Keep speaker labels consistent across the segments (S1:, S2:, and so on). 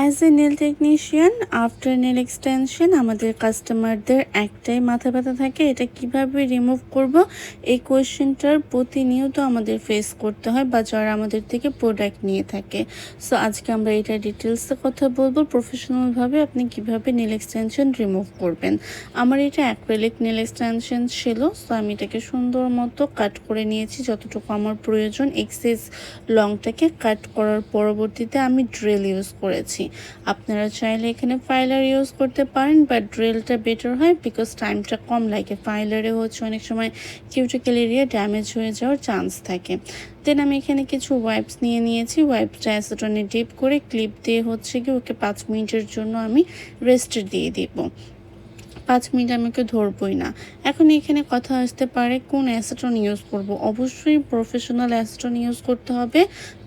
S1: As a nail technician after nail extension আমাদের কাস্টমারদের একটাই মাথা ব্যথা থাকে, এটা কিভাবে রিমুভ করব। এই কোয়েশ্চেনটার প্রতিনিয়ত আমাদের ফেস করতে হয় বা যারা আমাদের থেকে প্রোডাক্ট নিয়ে থাকে। সো আজকে আমরা এটা ডিটেলসে কথা বলবো, প্রফেশনালভাবে আপনি কিভাবে নেল এক্সটেনশন রিমুভ করবেন। আমার এটা অ্যাক্রিলিক নেল এক্সটেনশন ছিল, সো আমি এটাকে সুন্দর মতো কাট করে নিয়েছি যতটুকু আমার প্রয়োজন। এক্সেস লংটাকে কাট করার পরবর্তীতে আমি ড্রিল ইউজ করেছি। আপনারা চাইলে এখানে ফাইলার ইউজ করতে পারেন, বাট ড্রিলটা বেটার হয় বিকজ টাইমটা কম লাগে। ফাইলারে হচ্ছে অনেক সময় কিউটিক্যাল এরিয়া ড্যামেজ হয়ে যাওয়ার চান্স থাকে। দেন আমি এখানে কিছু ওয়াইপস নিয়ে নিয়েছি, ওয়াইপসটা অ্যাসিটনে ডিপ করে ক্লিপ দিয়ে হচ্ছে কি ওকে 5 মিনিটের জন্য আমি রেস্টে দিয়ে দিব। 5 মিনিট আমি ওকে ধরবই না। এখন এখানে কথা আসতে পারে কোন অ্যাসিটন ইউজ করব। অবশ্যই প্রফেশনাল অ্যাসিটন ইউজ করতে হবে।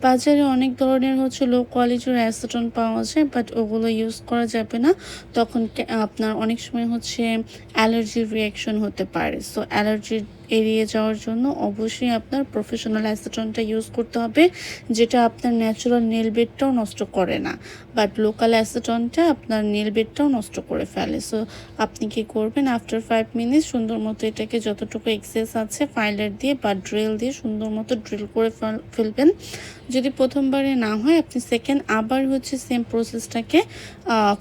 S1: বাজারে অনেক ধরনের হচ্ছে লো কোয়ালিটির অ্যাসিটন পাওয়া যায়, বাট ওগুলো ইউজ করা যাবে না। তখন আপনার অনেক সময় হচ্ছে অ্যালার্জির রিয়াকশন হতে পারে। সো অ্যালার্জির এড়িয়ে যাওয়ার জন্য অবশ্যই আপনার প্রফেশনাল অ্যাসিটনটা ইউজ করতে হবে, যেটা আপনার ন্যাচারাল নেল বেডটাও নষ্ট করে না, বাট লোকাল অ্যাসিটনটা আপনার নেল বেডটাও নষ্ট করে ফেলে। সো আপনি কি করবেন, আফটার 5 মিনিট সুন্দর মতো এটাকে যতটুকু এক্সেস আছে ফাইলার দিয়ে বা ড্রিল দিয়ে সুন্দর মতো ড্রিল করে ফেলবেন। যদি প্রথমবারে না হয় আপনি সেকেন্ড আবার হচ্ছে সেম প্রসেসটাকে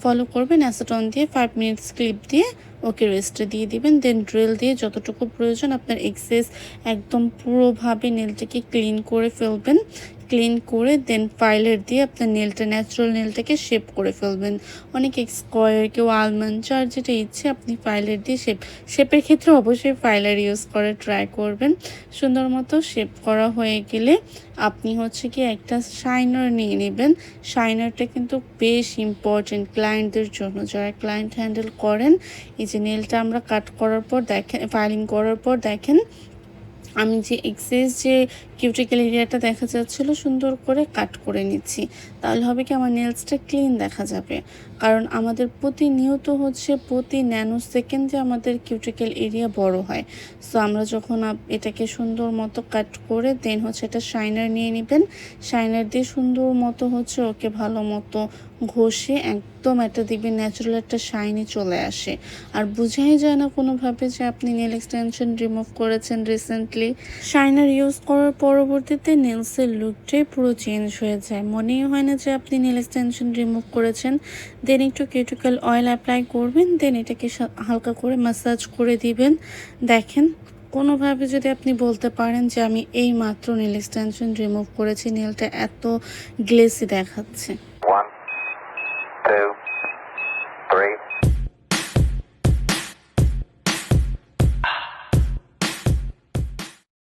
S1: ফলো করবেন। অ্যাসিটন দিয়ে 5 মিনিটস ক্লিপ দিয়ে ওকে রেস্টে দিয়ে দিবেন। দেন ড্রিল দিয়ে যতটুকু প্রয়োজন আপনার এক্সেস একদম পুরোভাবে নেলটাকে ক্লিন করে ফেলবেন। ক্লিন করে দেন ফাইলার দিয়ে আপনার নেলটা ন্যাচারাল নেলটাকে শেপ করে ফেলবেন। অনেকে স্কোয়ার, কেউ আলমন্ড, যার যেটা ইচ্ছে আপনি ফাইলার দিয়ে শেপের ক্ষেত্রে অবশ্যই ফাইলার ইউজ করে ট্রাই করবেন। সুন্দর মতো শেপ করা হয়ে গেলে আপনি হচ্ছে কি একটা শাইনার নিয়ে নেবেন। শাইনারটা কিন্তু বেশ ইম্পর্টেন্ট ক্লায়েন্টদের জন্য, যারা ক্লায়েন্ট হ্যান্ডেল করেন। এই যে নেলটা আমরা কাট করার পর দেখেন, ফাইলিং করার পর দেখেন আমি যে এক্সেস যে কিউটিক্যাল এরিয়াটা দেখা যাচ্ছিলো সুন্দর করে কাট করে নিচ্ছি। তাহলে হবে কি আমার নেলসটা ক্লিন দেখা যাবে। কারণ আমাদের প্রতিনিয়ত হচ্ছে প্রতি ন্যানো সেকেন্ডে আমাদের কিউটিক্যাল এরিয়া বড় হয়। সো আমরা যখন এটাকে সুন্দর মতো কাট করে দেন হচ্ছে এটা শাইনার নিয়ে নেবেন। শাইনার দিয়ে সুন্দর মতো হচ্ছে ওকে ভালো মতো ঘষে একদম একটা দিবেন ন্যাচারাল একটা শাইনি চলে আসে। আর বোঝাই যায় না কোনোভাবে যে আপনি নেল এক্সটেনশন রিমুভ করেছেন রিসেন্টলি। শাইনার ইউজ করার পরবর্তীতে নেলসের লুকটাই পুরো চেঞ্জ হয়ে যায়, মনেই হয় না যে আপনি নেল এক্সটেনশন রিমুভ করেছেন। দেন একটু কিউটিক্যাল অয়েল অ্যাপ্লাই করবেন, দেন এটাকে হালকা করে ম্যাসাজ করে দিবেন। দেখেন কোনোভাবে যদি আপনি বলতে পারেন যে আমি এই মাত্র নেল এক্সটেনশন রিমুভ করেছি, নেলটা এত গ্লেসি দেখাচ্ছে।